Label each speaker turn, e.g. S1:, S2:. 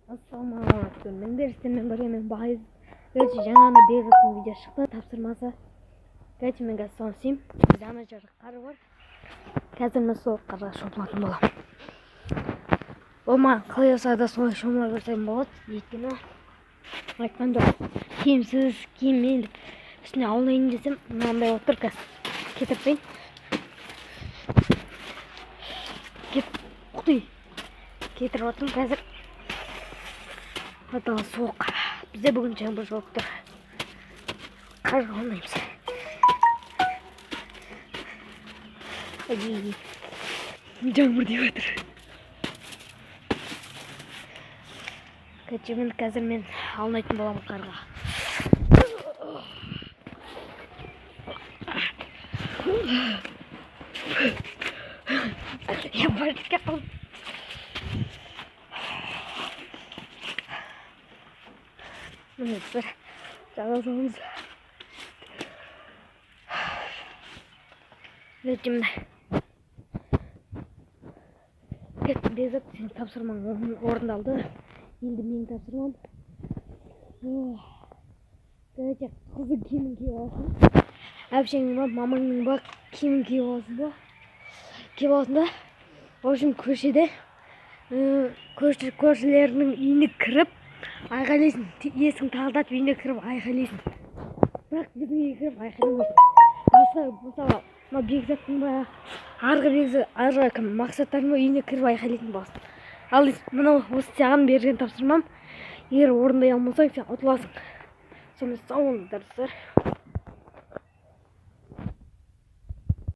S1: Ассалаумағалейкум. Мендер сіздермен бірге мен байыз. Жаңа Бейғаттың видео шықты, тапсырмасы. Мен қазір соны істеймін. Жаңа жарық қары бар. Қазір мен сол қарға шомылатын боламын. Ол маған қалай болса да солай шомыла берсем болады. Өйткені айтқанда киімсіз, киіммен үстіне аулайын десем, мынандай отыр қазір. Кетірпейін. Кетіріп отырмын қазір. Аталы соғық. Бізде бүгін жаңбыр жауып тұр. Қарға ойнаймыз. Жаңбыр деп жатыр. Қазір мен аунайтын боламын қарға. Я бардыққа қалдым. Міне бір жағалауымыз. Міне. Бекзат, сен тапсырмаң орындалды. Енді мен тапсырмам. Қазір қызы киімін киіп алсын. Әпшеңнің ба, мамаңның ба киімін киіп алсын ба. В общем, көшеде көршілерінің үйіне кіріп айғайлайсың. Есігін тақылдатып үйіне кіріп айғайлайсың. Бірақ біздің үйге кіріп айғайламайсың. Мысалы, Бекзаттың ба, арғы кім мақсаттардың ба үйіне кіріп айғайлайтын боласың. Ал мынау осы саған берген тапсырмам. Егер орындай алмасаң, сен ұтыласың. Сонымен сау болыңыздар.